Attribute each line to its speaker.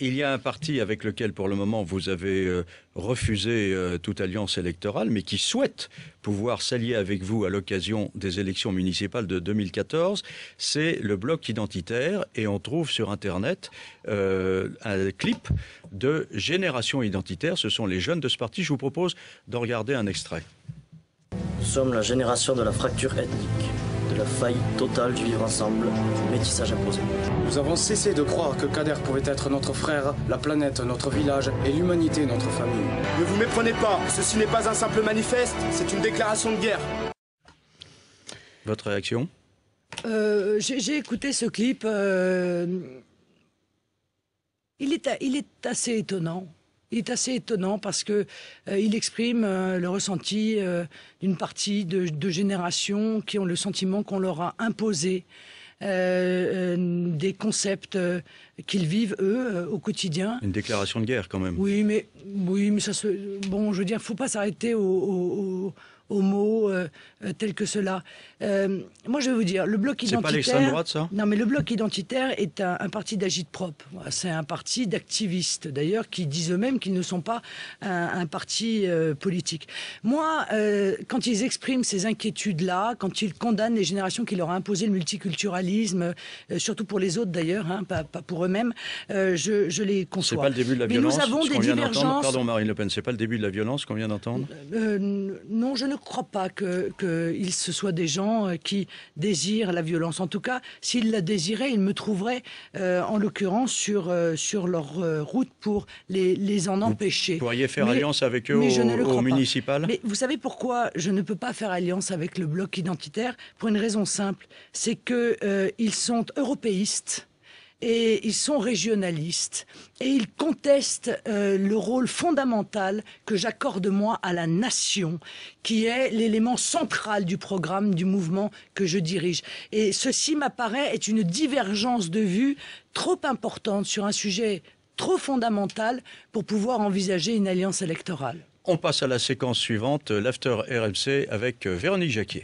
Speaker 1: Il y a un parti avec lequel, pour le moment, vous avez refusé toute alliance électorale, mais qui souhaite pouvoir s'allier avec vous à l'occasion des élections municipales de 2014. C'est le Bloc identitaire, et on trouve sur Internet un clip de Génération Identitaire. Ce sont les jeunes de ce parti. Je vous propose de regarder un extrait.
Speaker 2: Nous sommes la génération de la fracture ethnique, de la faillite totale du vivre ensemble, du métissage imposé.
Speaker 3: Nous avons cessé de croire que Kader pouvait être notre frère, la planète notre village et l'humanité notre famille.
Speaker 4: Ne vous méprenez pas, ceci n'est pas un simple manifeste, c'est une déclaration de guerre.
Speaker 1: Votre réaction ?
Speaker 5: J'ai écouté ce clip. Il est assez étonnant. Il est assez étonnant parce que il exprime le ressenti d'une partie de générations qui ont le sentiment qu'on leur a imposé des concepts qu'ils vivent eux au quotidien.
Speaker 1: Une déclaration de guerre quand même.
Speaker 5: Oui, mais ça se. Bon, je veux dire, faut pas s'arrêter aux mots tels que cela. Moi, je vais vous dire, le Bloc identitaire...
Speaker 1: C'est pas l'extrême droite, ça ?
Speaker 5: Non, mais le Bloc identitaire est un parti d'agite-prop. C'est un parti d'activistes, d'ailleurs, qui disent eux-mêmes qu'ils ne sont pas un parti politique. Moi, quand ils expriment ces inquiétudes-là, quand ils condamnent les générations qui leur ont imposé le multiculturalisme, surtout pour les autres d'ailleurs, hein, pas pour eux-mêmes, je les conçois.
Speaker 1: C'est pas le début de la violence,
Speaker 5: mais nous avons des divergences...
Speaker 1: Pardon, Marine Le Pen, c'est pas le début de la violence qu'on vient d'entendre ?
Speaker 5: Non, je ne crois pas qu'il se soit des gens qui désirent la violence. En tout cas, s'ils la désiraient, ils me trouveraient, en l'occurrence, sur leur route pour les en empêcher.
Speaker 1: Vous pourriez faire alliance avec eux au municipal ?
Speaker 5: Mais vous savez pourquoi je ne peux pas faire alliance avec le Bloc identitaire ? Pour une raison simple, c'est qu'ils sont européistes. Et ils sont régionalistes et ils contestent le rôle fondamental que j'accorde moi à la nation, qui est l'élément central du programme du mouvement que je dirige. Et ceci m'apparaît être une divergence de vues trop importante sur un sujet trop fondamental pour pouvoir envisager une alliance électorale.
Speaker 1: On passe à la séquence suivante, l'After RMC avec Véronique Jacquier.